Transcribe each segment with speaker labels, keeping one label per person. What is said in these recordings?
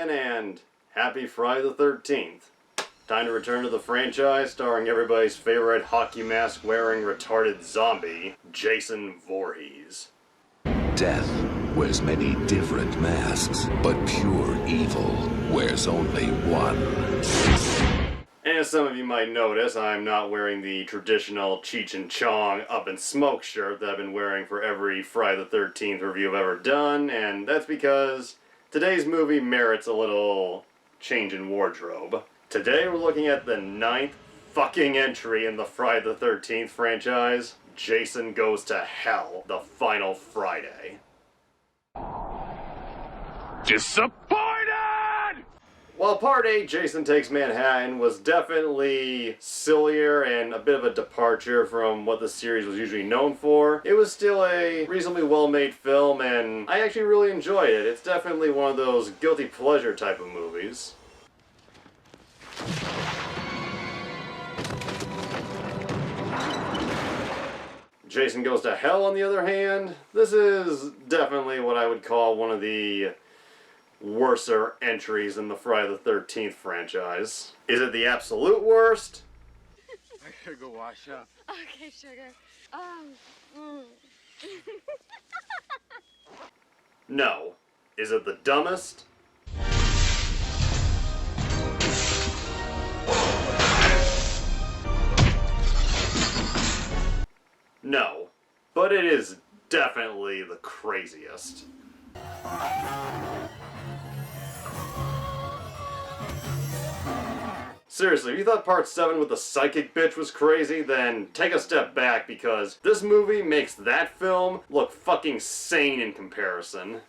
Speaker 1: again, and happy Friday the 13th. Time to return to the franchise, starring everybody's favorite hockey mask wearing retarded zombie, Jason Voorhees.
Speaker 2: Death wears many different masks, but pure evil wears only one.
Speaker 1: And as some of you might notice, I'm not wearing the traditional Cheech and Chong Up in Smoke shirt that I've been wearing for every Friday the 13th review I've ever done, and that's because today's movie merits a little change in wardrobe. Today we're looking at the 9th fucking entry in the Friday the 13th franchise, Jason Goes to Hell, the final Friday.
Speaker 3: Disappointed!
Speaker 1: While Part 8, Jason Takes Manhattan, was definitely sillier and a bit of a departure from what the series was usually known for, it was still a reasonably well-made film, and I actually really enjoyed it. It's definitely one of those guilty pleasure type of movies. Jason Goes to Hell, on the other hand, this is definitely what I would call one of the worser entries in the Friday the 13th franchise. Is it the absolute worst?
Speaker 3: I should go wash up.
Speaker 4: Okay, sugar.
Speaker 1: No. Is it the dumbest? No. But it is definitely the craziest. Seriously, if you thought Part 7 with the psychic bitch was crazy, then take a step back, because this movie makes that film look fucking sane in comparison.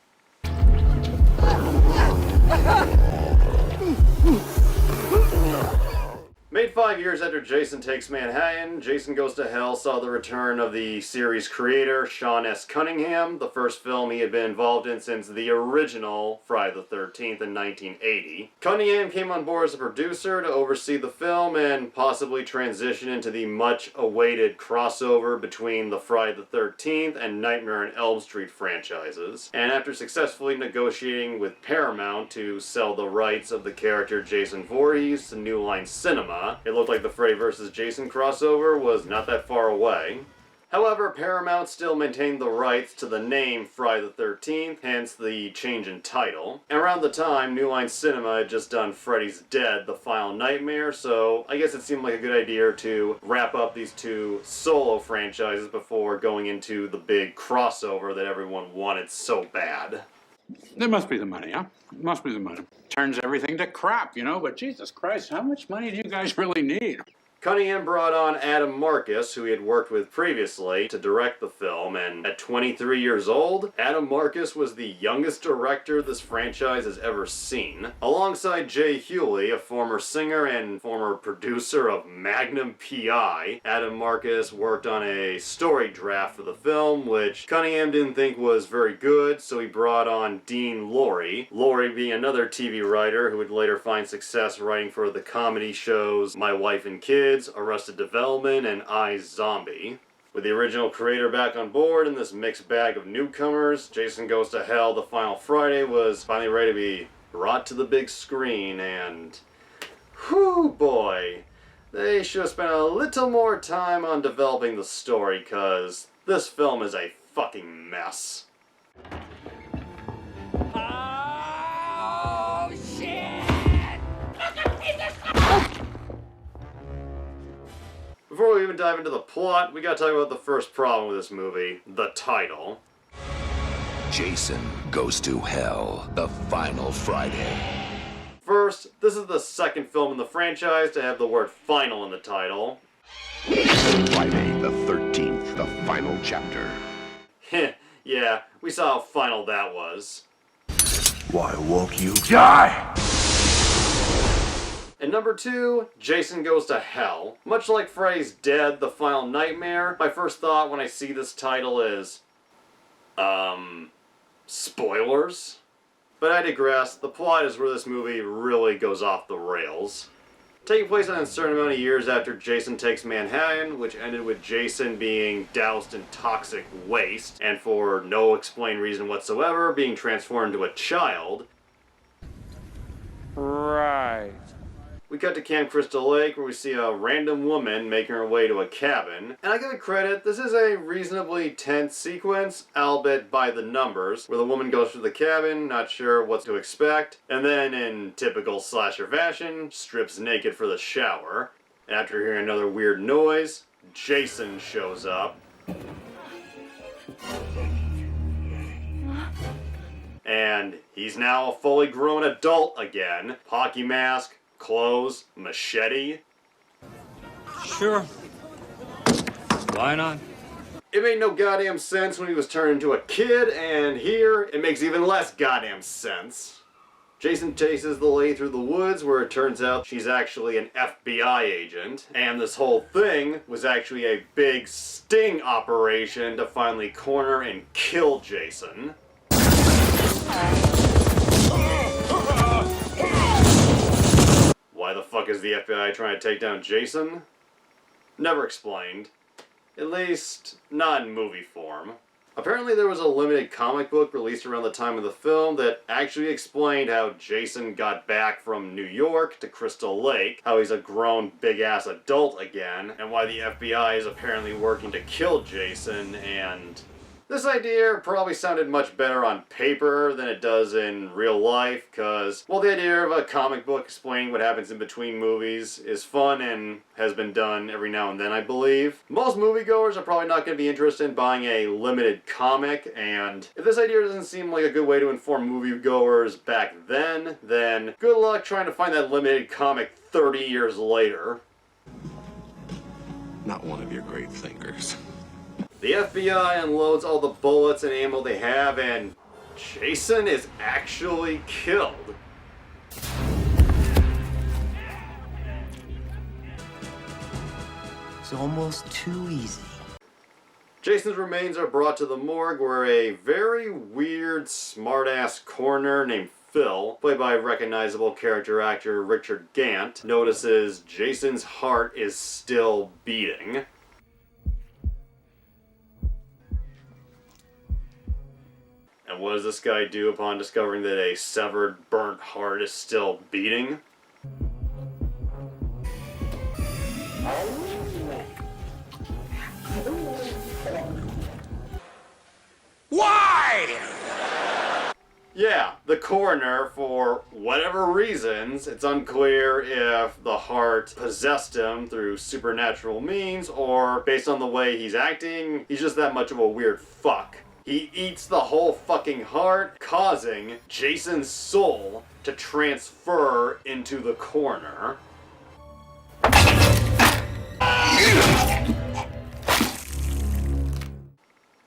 Speaker 1: Made 5 years after Jason Takes Manhattan, Jason Goes to Hell saw the return of the series creator, Sean S. Cunningham, the first film he had been involved in since the original Friday the 13th in 1980. Cunningham came on board as a producer to oversee the film and possibly transition into the much-awaited crossover between the Friday the 13th and Nightmare on Elm Street franchises. And after successfully negotiating with Paramount to sell the rights of the character Jason Voorhees to New Line Cinema, it looked like the Freddy vs. Jason crossover was not that far away. However, Paramount still maintained the rights to the name Friday the 13th, hence the change in title. And around the time, New Line Cinema had just done Freddy's Dead, The Final Nightmare, so I guess it seemed like a good idea to wrap up these two solo franchises before going into the big crossover that everyone wanted so bad.
Speaker 3: It must be the money, huh? It must be the money. Turns everything to crap, you know, but Jesus Christ, how much money do you guys really need?
Speaker 1: Cunningham brought on Adam Marcus, who he had worked with previously, to direct the film, and at 23 years old, Adam Marcus was the youngest director this franchise has ever seen. Alongside Jay HUGUELY, a former singer and former producer of Magnum P.I., Adam Marcus worked on a story draft for the film, which Cunningham didn't think was very good, so he brought on Dean Lorey. Lorey being another TV writer who would later find success writing for the comedy shows My Wife and Kids, Arrested Development, and iZombie. With the original creator back on board and this mixed bag of newcomers, Jason Goes to Hell, The Final Friday was finally ready to be brought to the big screen, and whew boy, they should have spent a little more time on developing the story, cause this film is a fucking mess.
Speaker 4: Oh, shit!
Speaker 1: Before we even dive into the plot, we gotta talk about the first problem with this movie, the title.
Speaker 2: Jason Goes to Hell, the final Friday.
Speaker 1: First, this is the second film in the franchise to have the word final in the title.
Speaker 5: Friday the 13th, the final chapter.
Speaker 1: Yeah, we saw how final that was.
Speaker 5: Why won't you die?
Speaker 1: And number 2, Jason Goes to Hell. Much like Freddy's Dead, The Final Nightmare, my first thought when I see this title is, spoilers? But I digress, the plot is where this movie really goes off the rails. Taking place an uncertain amount of years after Jason Takes Manhattan, which ended with Jason being doused in toxic waste, and for no explained reason whatsoever, being transformed into a child.
Speaker 6: Right.
Speaker 1: We cut to Camp Crystal Lake where we see a random woman making her way to a cabin. And I give it credit, this is a reasonably tense sequence, albeit by the numbers, where the woman goes through the cabin, not sure what to expect, and then in typical slasher fashion, strips naked for the shower. After hearing another weird noise, Jason shows up. And he's now a fully grown adult again. Hockey mask, clothes, machete.
Speaker 6: Sure. Why not?
Speaker 1: It made no goddamn sense when he was turned into a kid, and here it makes even less goddamn sense. Jason chases the lady through the woods where it turns out she's actually an FBI agent, and this whole thing was actually a big sting operation to finally corner and kill Jason. Why the fuck is the FBI trying to take down Jason? Never explained. At least, not in movie form. Apparently there was a limited comic book released around the time of the film that actually explained how Jason got back from New York to Crystal Lake, how he's a grown big-ass adult again, and why the FBI is apparently working to kill Jason, and... This idea probably sounded much better on paper than it does in real life, because, well, the idea of a comic book explaining what happens in between movies is fun and has been done every now and then, I believe. Most moviegoers are probably not going to be interested in buying a limited comic, and if this idea doesn't seem like a good way to inform moviegoers back then good luck trying to find that limited comic 30 years later.
Speaker 2: Not one of your great thinkers.
Speaker 1: The FBI unloads all the bullets and ammo they have, and Jason is actually killed.
Speaker 7: It's almost too easy.
Speaker 1: Jason's remains are brought to the morgue where a very weird, smart-ass coroner named Phil, played by recognizable character actor Richard Gant, notices Jason's heart is still beating. And what does this guy do upon discovering that a severed, burnt heart is still beating?
Speaker 6: Why?
Speaker 1: Yeah, the coroner, for whatever reasons, it's unclear if the heart possessed him through supernatural means or based on the way he's acting, he's just that much of a weird fuck. He eats the whole fucking heart, causing Jason's soul to transfer into the coroner.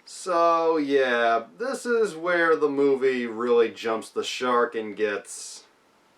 Speaker 1: So yeah, this is where the movie really jumps the shark and gets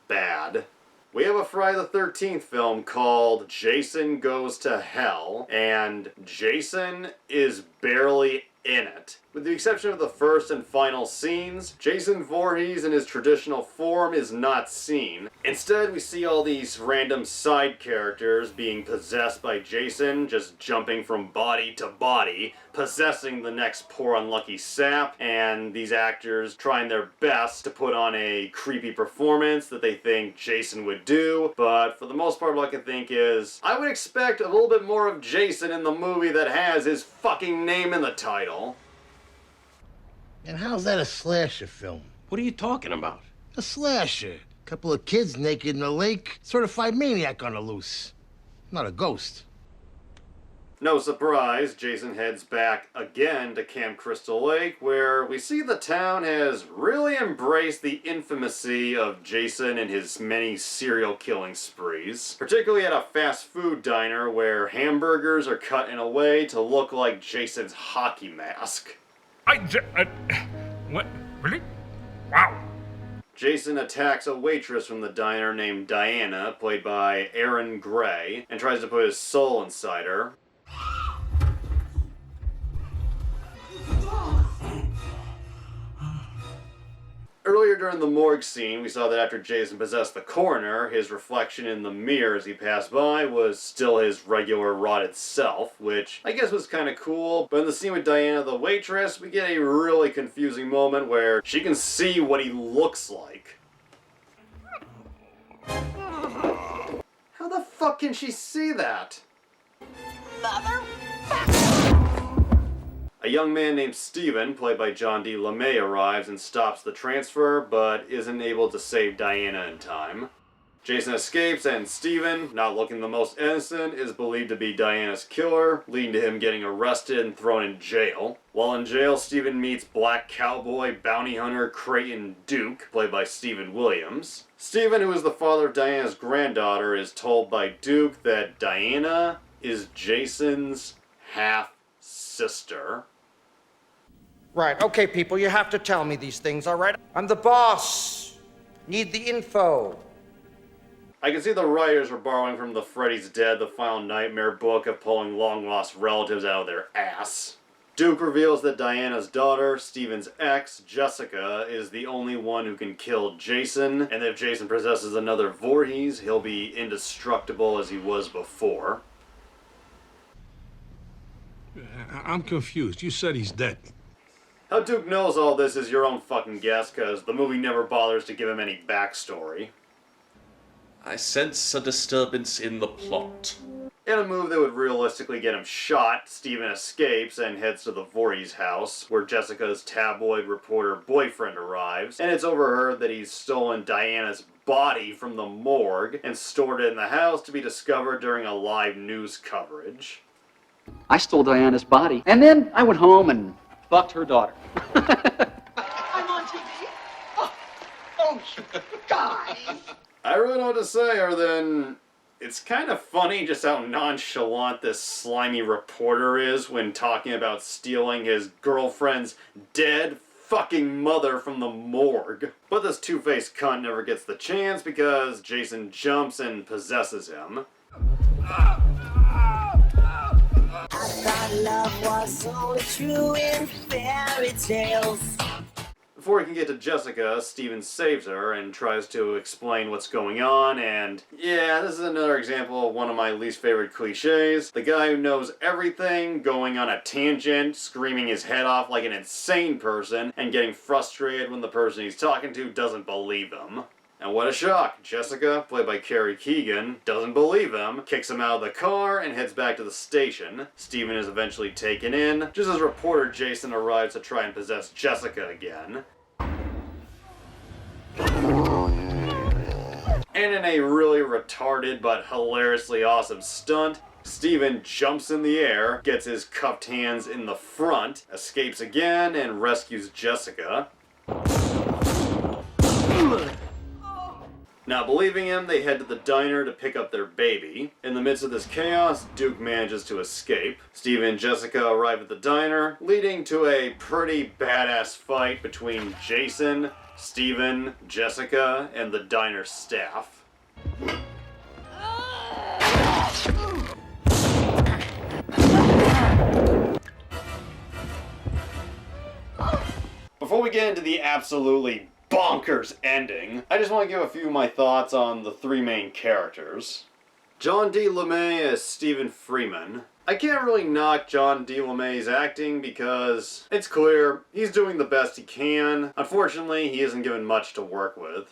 Speaker 1: bad. We have a Friday the 13th film called Jason Goes to Hell, and Jason is barely in it. With the exception of the first and final scenes, Jason Voorhees in his traditional form is not seen. Instead, we see all these random side characters being possessed by Jason, just jumping from body to body, possessing the next poor unlucky sap, and these actors trying their best to put on a creepy performance that they think Jason would do, but for the most part what I can think is, I would expect a little bit more of Jason in the movie that has his fucking name in the title.
Speaker 7: And how's that a slasher film?
Speaker 6: What are you talking about?
Speaker 7: A slasher. Couple of kids naked in a lake. Certified maniac on the loose. Not a ghost.
Speaker 1: No surprise, Jason heads back again to Camp Crystal Lake, where we see the town has really embraced the infamousy of Jason and his many serial killing sprees. Particularly at a fast food diner where hamburgers are cut in a way to look like Jason's hockey mask.
Speaker 6: What? Really? Wow.
Speaker 1: Jason attacks a waitress from the diner named Diana, played by Erin Gray, and tries to put his soul inside her. Earlier during the morgue scene, we saw that after Jason possessed the coroner, his reflection in the mirror as he passed by was still his regular rotted self, which I guess was kind of cool. But in the scene with Diana the waitress, we get a really confusing moment where she can see what he looks like. fuck can she see that? A young man named Steven, played by John D. LeMay, arrives and stops the transfer, but isn't able to save Diana in time. Jason escapes, and Steven, not looking the most innocent, is believed to be Diana's killer, leading to him getting arrested and thrown in jail. While in jail, Steven meets black cowboy bounty hunter Creighton Duke, played by Stephen Williams. Steven, who is the father of Diana's granddaughter, is told by Duke that Diana is Jason's half-sister.
Speaker 8: Right, okay, people, you have to tell me these things, all right? I'm the boss. Need the info.
Speaker 1: I can see the writers were borrowing from the Freddy's Dead, the Final Nightmare book of pulling long-lost relatives out of their ass. Duke reveals that Diana's daughter, Steven's ex, Jessica, is the only one who can kill Jason, and if Jason possesses another Voorhees, he'll be indestructible as he was before.
Speaker 9: I'm confused. You said he's dead.
Speaker 1: How Duke knows all this is your own fucking guess, because the movie never bothers to give him any backstory.
Speaker 10: I sense a disturbance in the plot.
Speaker 1: In a move that would realistically get him shot, Steven escapes and heads to the Voorhees house, where Jessica's tabloid reporter boyfriend arrives, and it's overheard that he's stolen Diana's body from the morgue and stored it in the house to be discovered during a live news coverage.
Speaker 11: I stole Diana's body, and then I went home and fucked her daughter.
Speaker 12: I'm on TV. Oh, guys.
Speaker 1: I really don't know what to say other than it's kind of funny just how nonchalant this slimy reporter is when talking about stealing his girlfriend's dead fucking mother from the morgue. But this two-faced cunt never gets the chance because Jason jumps and possesses him.
Speaker 12: I thought love was only true in fairy tales.
Speaker 1: Before he can get to Jessica, Steven saves her and tries to explain what's going on, and yeah, this is another example of one of my least favorite cliches. The guy who knows everything, going on a tangent, screaming his head off like an insane person, and getting frustrated when the person he's talking to doesn't believe him. And what a shock, Jessica, played by Carrie Keegan, doesn't believe him, kicks him out of the car, and heads back to the station. Steven is eventually taken in, just as reporter Jason arrives to try and possess Jessica again. And in a really retarded but hilariously awesome stunt, Steven jumps in the air, gets his cuffed hands in the front, escapes again, and rescues Jessica. Not believing him, they head to the diner to pick up their baby. In the midst of this chaos, Duke manages to escape. Steve and Jessica arrive at the diner, leading to a pretty badass fight between Jason, Steven, Jessica, and the diner staff. Before we get into the absolutely bonkers ending, I just want to give a few of my thoughts on the three main characters. John D. LeMay as Stephen Freeman. I can't really knock John D. LeMay's acting because it's clear he's doing the best he can. Unfortunately, he isn't given much to work with.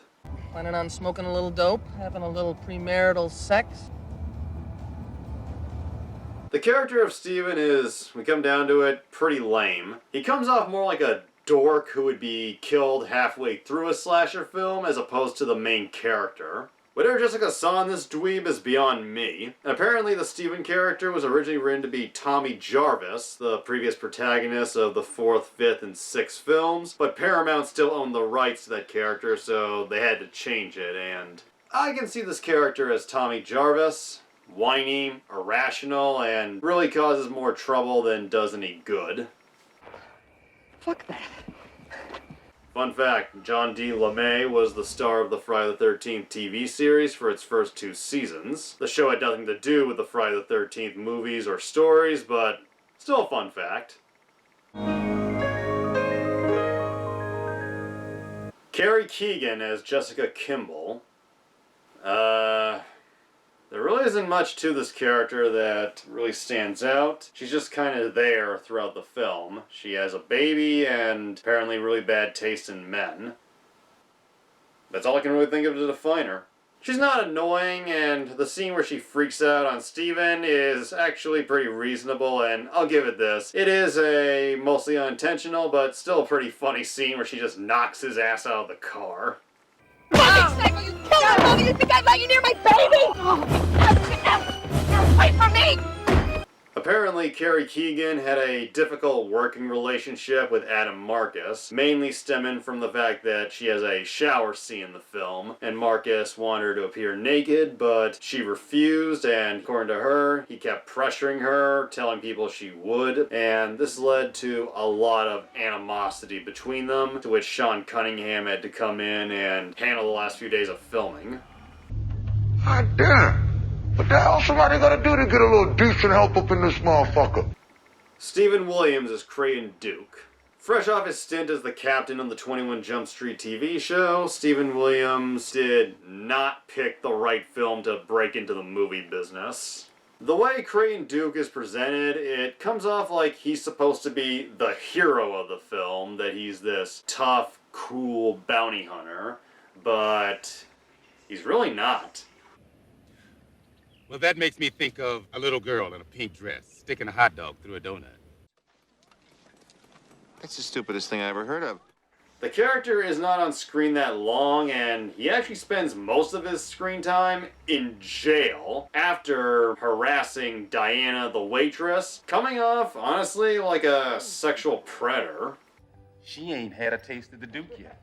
Speaker 13: Planning on smoking a little dope, having a little premarital sex?
Speaker 1: The character of Steven is, we come down to it, pretty lame. He comes off more like a dork who would be killed halfway through a slasher film as opposed to the main character. Whatever Jessica saw in this dweeb is beyond me. And apparently the Steven character was originally written to be Tommy Jarvis, the previous protagonist of the 4th, 5th, and 6th films, but Paramount still owned the rights to that character, so they had to change it, and I can see this character as Tommy Jarvis. Whiny, irrational, and really causes more trouble than does any good.
Speaker 11: Fuck that.
Speaker 1: Fun fact, John D. LeMay was the star of the Friday the 13th TV series for its first 2 seasons. The show had nothing to do with the Friday the 13th movies or stories, but still a fun fact. Carrie Keegan as Jessica Kimball. There really isn't much to this character that really stands out. She's just kind of there throughout the film. She has a baby and apparently really bad taste in men. That's all I can really think of to define her. She's not annoying, and the scene where she freaks out on Steven is actually pretty reasonable, and I'll give it this. It is a mostly unintentional, but still a pretty funny scene where she just knocks his ass out of the car.
Speaker 4: Fucking psycho, you killed my mother! You think I'd let you near my baby? Get away from me!
Speaker 1: Apparently, Carrie Keegan had a difficult working relationship with Adam Marcus, mainly stemming from the fact that she has a shower scene in the film, and Marcus wanted her to appear naked, but she refused, and according to her, he kept pressuring her, telling people she would, and this led to a lot of animosity between them, to which Sean Cunningham had to come in and handle the last few days of filming.
Speaker 14: God damn! What the hell somebody gotta do to get a little decent help up in this motherfucker?
Speaker 1: Stephen Williams is Creighton Duke. Fresh off his stint as the captain on the 21 Jump Street TV show, Stephen Williams did not pick the right film to break into the movie business. The way Creighton Duke is presented, it comes off like he's supposed to be the hero of the film, that he's this tough, cool bounty hunter, but he's really not.
Speaker 15: Well, that makes me think of a little girl in a pink dress sticking a hot dog through a donut.
Speaker 16: That's the stupidest thing I ever heard of.
Speaker 1: The character is not on screen that long, and he actually spends most of his screen time in jail after harassing Diana the waitress, coming off, honestly, like a sexual predator.
Speaker 15: She ain't had a taste of the Duke yet.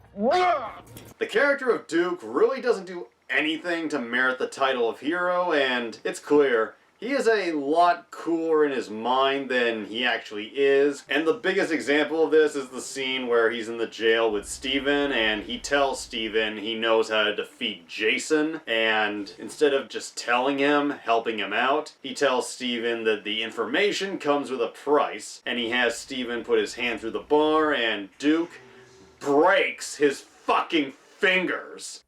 Speaker 1: The character of Duke really doesn't do anything to merit the title of hero, and it's clear he is a lot cooler in his mind than he actually is. And the biggest example of this is the scene where he's in the jail with Steven, and he tells Steven he knows how to defeat Jason, and instead of just telling him, helping him out, he tells Steven that the information comes with a price, and he has Steven put his hand through the bar, and Duke breaks his fucking fingers.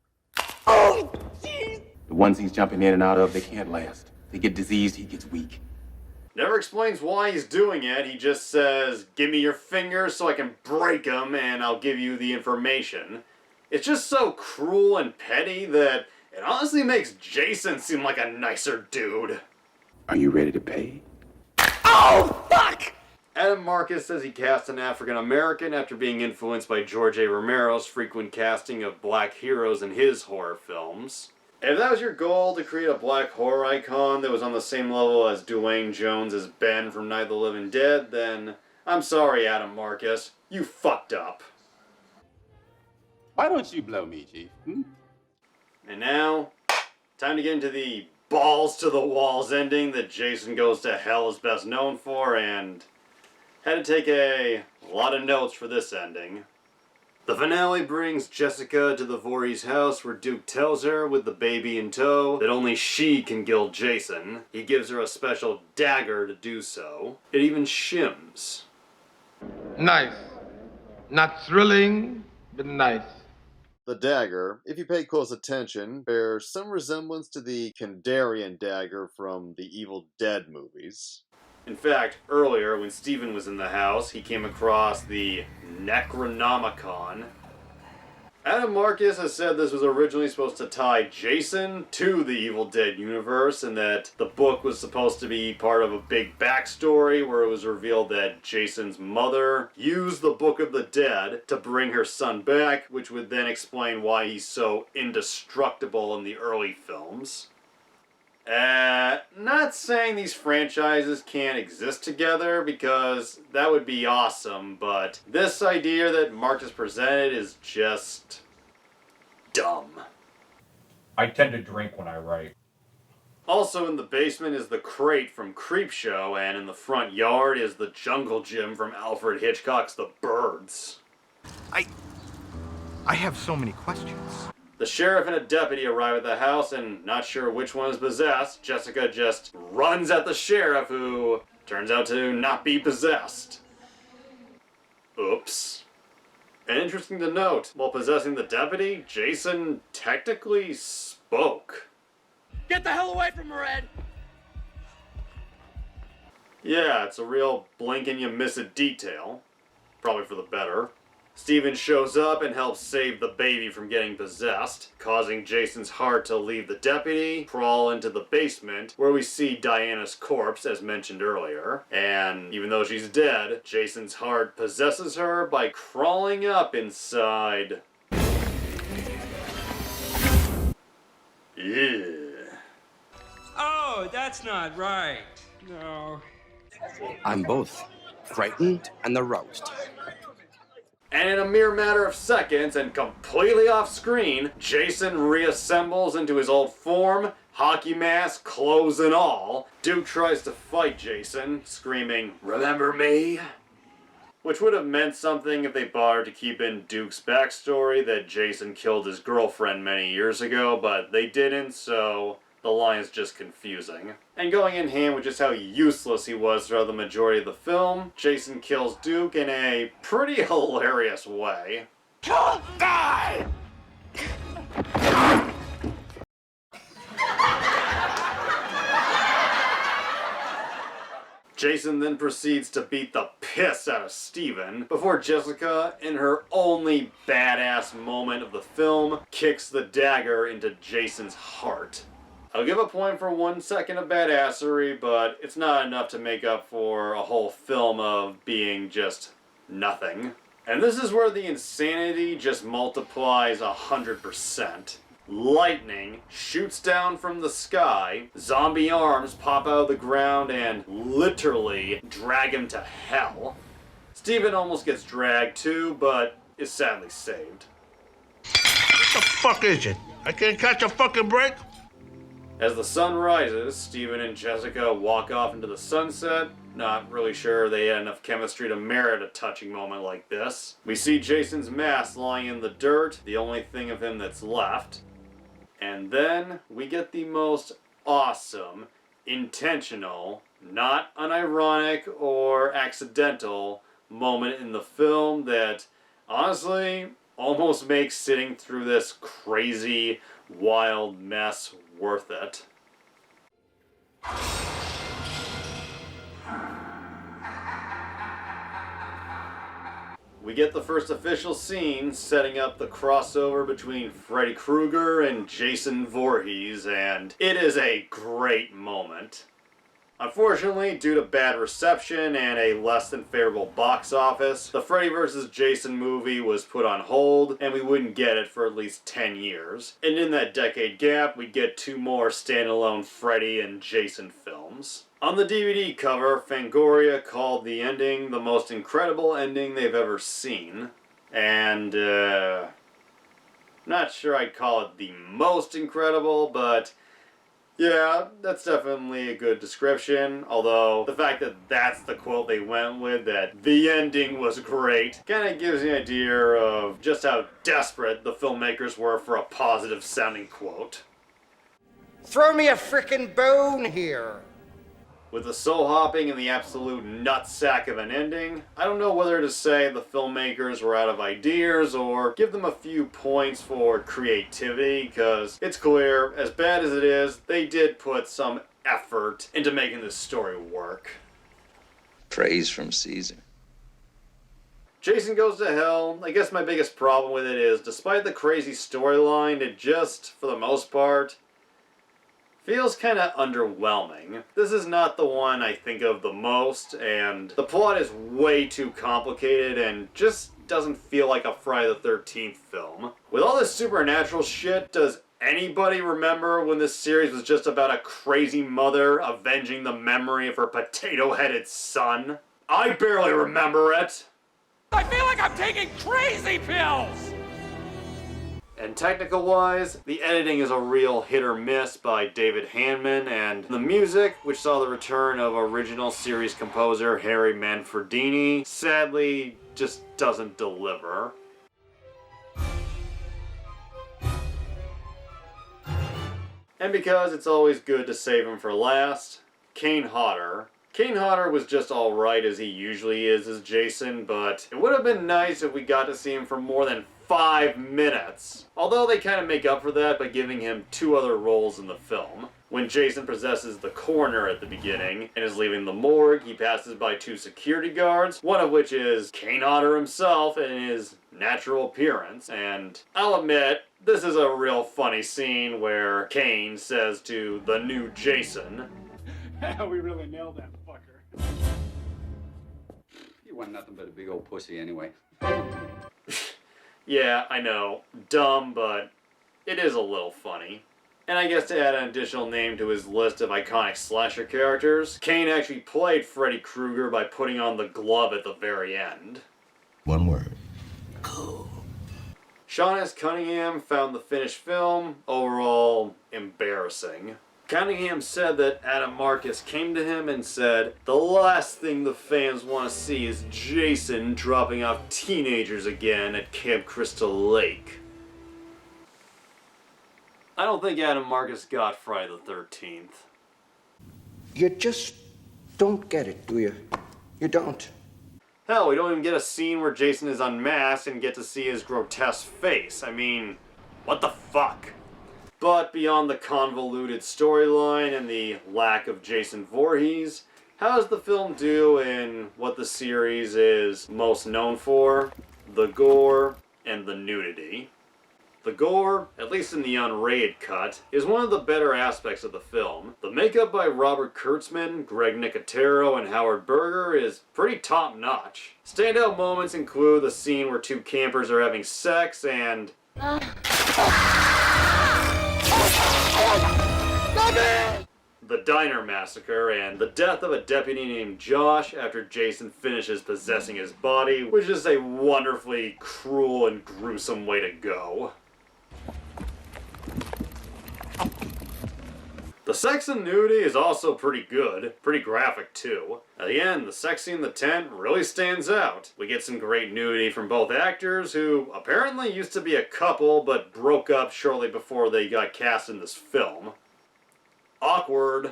Speaker 15: Oh, jeez! The ones he's jumping in and out of, they can't last. They get diseased, he gets weak.
Speaker 1: Never explains why he's doing it. He just says, give me your fingers so I can break them and I'll give you the information. It's just so cruel and petty that it honestly makes Jason seem like a nicer dude.
Speaker 15: Are you ready to pay?
Speaker 1: Oh, fuck! Adam Marcus says he cast an African American after being influenced by George A. Romero's frequent casting of black heroes in his horror films. If that was your goal, to create a black horror icon that was on the same level as Dwayne Jones as Ben from Night of the Living Dead, then I'm sorry, Adam Marcus. You fucked up.
Speaker 15: Why don't you blow me, Chief?
Speaker 1: And now, time to get into the balls to the walls ending that Jason Goes to Hell is best known for, and had to take a lot of notes for this ending. The finale brings Jessica to the Voorhees house where Duke tells her, with the baby in tow, that only she can kill Jason. He gives her a special dagger to do so. It even shims.
Speaker 14: Nice. Not thrilling, but nice.
Speaker 1: The dagger, if you pay close attention, bears some resemblance to the Kandarian dagger from the Evil Dead movies. In fact, earlier, when Steven was in the house, he came across the Necronomicon. Adam Marcus has said this was originally supposed to tie Jason to the Evil Dead universe, and that the book was supposed to be part of a big backstory where it was revealed that Jason's mother used the Book of the Dead to bring her son back, which would then explain why he's so indestructible in the early films. Not saying these franchises can't exist together, because that would be awesome, but this idea that Marcus presented is just dumb.
Speaker 17: I tend to drink when I write.
Speaker 1: Also in the basement is the crate from Creepshow, and in the front yard is the jungle gym from Alfred Hitchcock's The Birds.
Speaker 8: I have so many questions.
Speaker 1: The sheriff and a deputy arrive at the house, and not sure which one is possessed, Jessica just runs at the sheriff, who turns out to not be possessed. Oops. And interesting to note, while possessing the deputy, Jason technically spoke.
Speaker 6: Get the hell away from her, Ed!
Speaker 1: Yeah, it's a real blink and you miss it detail. Probably for the better. Steven shows up and helps save the baby from getting possessed, causing Jason's heart to leave the deputy, crawl into the basement, where we see Diana's corpse, as mentioned earlier. And even though she's dead, Jason's heart possesses her by crawling up inside. Yeah.
Speaker 6: Oh, that's not right. No.
Speaker 18: I'm both frightened and aroused.
Speaker 1: And in a mere matter of seconds, and completely off screen, Jason reassembles into his old form, hockey mask, clothes and all. Duke tries to fight Jason, screaming, "Remember me?" Which would have meant something if they bothered to keep in Duke's backstory that Jason killed his girlfriend many years ago, but they didn't, so the line is just confusing. And going in hand with just how useless he was throughout the majority of the film, Jason kills Duke in a pretty hilarious way. Die! Jason then proceeds to beat the piss out of Steven before Jessica, in her only badass moment of the film, kicks the dagger into Jason's heart. I'll give a point for 1 second of badassery, but it's not enough to make up for a whole film of being just nothing. And this is where the insanity just multiplies 100%. Lightning shoots down from the sky, zombie arms pop out of the ground and literally drag him to hell. Steven almost gets dragged too, but is sadly saved.
Speaker 7: What the fuck is it? I can't catch a fucking break?
Speaker 1: As the sun rises, Steven and Jessica walk off into the sunset. Not really sure they had enough chemistry to merit a touching moment like this. We see Jason's mask lying in the dirt, the only thing of him that's left. And then we get the most awesome, intentional, not unironic or accidental moment in the film that honestly almost makes sitting through this crazy, wild mess worth it. We get the first official scene setting up the crossover between Freddy Krueger and Jason Voorhees, and it is a great moment. Unfortunately, due to bad reception and a less than favorable box office, the Freddy vs. Jason movie was put on hold, and we wouldn't get it for at least 10 years. And in that decade gap, we'd get 2 more standalone Freddy and Jason films. On the DVD cover, Fangoria called the ending the most incredible ending they've ever seen. And, not sure I'd call it the most incredible, but yeah, that's definitely a good description, although the fact that that's the quote they went with, that the ending was great, kind of gives you an idea of just how desperate the filmmakers were for a positive sounding quote.
Speaker 8: Throw me a frickin' bone here.
Speaker 1: With the soul hopping and the absolute nutsack of an ending, I don't know whether to say the filmmakers were out of ideas or give them a few points for creativity, because it's clear, as bad as it is, they did put some effort into making this story work.
Speaker 16: Praise from Caesar.
Speaker 1: Jason Goes to Hell, I guess my biggest problem with it is, despite the crazy storyline, it just, for the most part, feels kind of underwhelming. This is not the one I think of the most, and the plot is way too complicated and just doesn't feel like a Friday the 13th film. With all this supernatural shit, does anybody remember when this series was just about a crazy mother avenging the memory of her potato-headed son? I barely remember it.
Speaker 6: I feel like I'm taking crazy pills!
Speaker 1: And technical-wise, the editing is a real hit or miss by David HANDMAN, and the music, which saw the return of original series composer Harry Manfredini, sadly just doesn't deliver. And because it's always good to save him for last, Kane Hodder. Kane Hodder was just alright as he usually is as Jason, but it would have been nice if we got to see him for more than 5 minutes. Although they kind of make up for that by giving him 2 other roles in the film. When Jason possesses the coroner at the beginning and is leaving the morgue, he passes by 2 security guards, one of which is Kane Hodder himself and is natural appearance, and I'll admit, this is a real funny scene where Kane says to the new Jason,
Speaker 3: We really nailed that fucker.
Speaker 11: You want nothing but a big old pussy anyway.
Speaker 1: yeah, I know, dumb, but it is a little funny. And I guess to add an additional name to his list of iconic slasher characters, Kane actually played Freddy Krueger by putting on the glove at the very end.
Speaker 2: One word.
Speaker 1: Sean S. Cunningham found the finished film overall embarrassing. Cunningham said that Adam Marcus came to him and said, "The last thing the fans want to see is Jason dropping off teenagers again at Camp Crystal Lake." I don't think Adam Marcus got Friday the 13th.
Speaker 8: You just don't get it, do you? You don't.
Speaker 1: Hell, we don't even get a scene where Jason is unmasked and get to see his grotesque face. I mean, what the fuck? But beyond the convoluted storyline and the lack of Jason Voorhees, how does the film do in what the series is most known for? The gore and the nudity. The gore, at least in the unrated cut, is one of the better aspects of the film. The makeup by Robert Kurtzman, Greg Nicotero, and Howard Berger is pretty top-notch. Standout moments include the scene where two campers are having sex and... the diner massacre and the death of a deputy named Josh after Jason finishes possessing his body, which is a wonderfully cruel and gruesome way to go. The sex and nudity is also pretty good, pretty graphic too. At the end, the sex scene in the tent really stands out. We get some great nudity from both actors who apparently used to be a couple but broke up shortly before they got cast in this film. Awkward.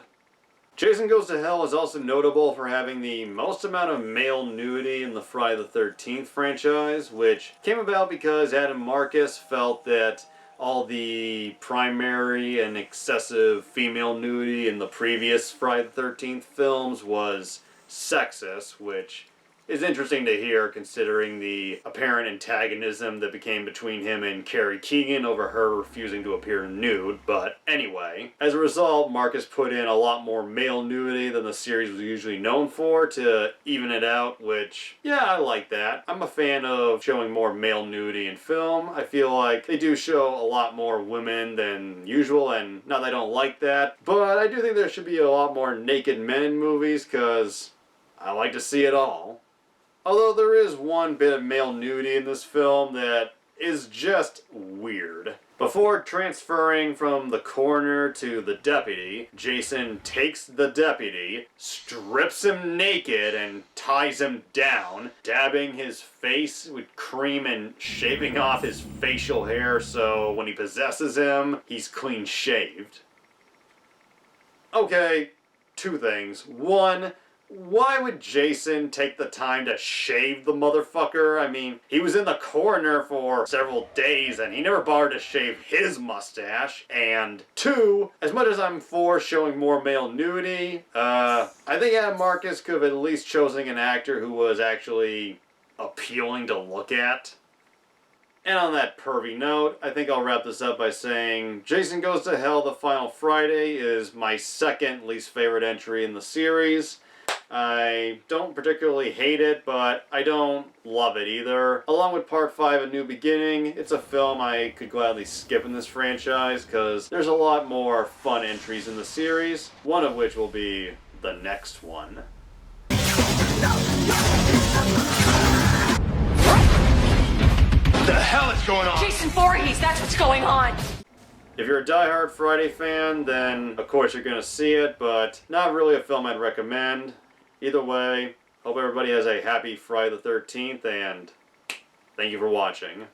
Speaker 1: Jason Goes to Hell is also notable for having the most amount of male nudity in the Friday the 13th franchise, which came about because Adam Marcus felt that all the primary and excessive female nudity in the previous Friday the 13th films was sexist, which is interesting to hear considering the apparent antagonism that became between him and Carrie Keegan over her refusing to appear nude. But anyway, as a result, Marcus put in a lot more male nudity than the series was usually known for to even it out, which, yeah, I like that. I'm a fan of showing more male nudity in film. I feel like they do show a lot more women than usual, and not that I don't like that, but I do think there should be a lot more naked men in movies, because I like to see it all. Although there is one bit of male nudity in this film that is just weird. Before transferring from the coroner to the deputy, Jason takes the deputy, strips him naked, and ties him down, dabbing his face with cream and shaving off his facial hair so when he possesses him, he's clean shaved. Okay, two things. One, why would Jason take the time to shave the motherfucker? I mean, he was in the coroner for several days and he never bothered to shave his mustache. And two, as much as I'm for showing more male nudity, I think Adam Marcus could have at least chosen an actor who was actually appealing to look at. And on that pervy note, I think I'll wrap this up by saying Jason Goes to Hell The Final Friday is my second least favorite entry in the series. I don't particularly hate it, but I don't love it either. Along with Part 5, A New Beginning, it's a film I could gladly skip in this franchise because there's a lot more fun entries in the series, one of which will be the next one.
Speaker 12: The
Speaker 7: hell is going on?
Speaker 4: Jason Voorhees, that's what's going on!
Speaker 1: If you're a die-hard Friday fan, then of course you're gonna see it, but not really a film I'd recommend. Either way, hope everybody has a happy Friday the 13th, and thank you for watching.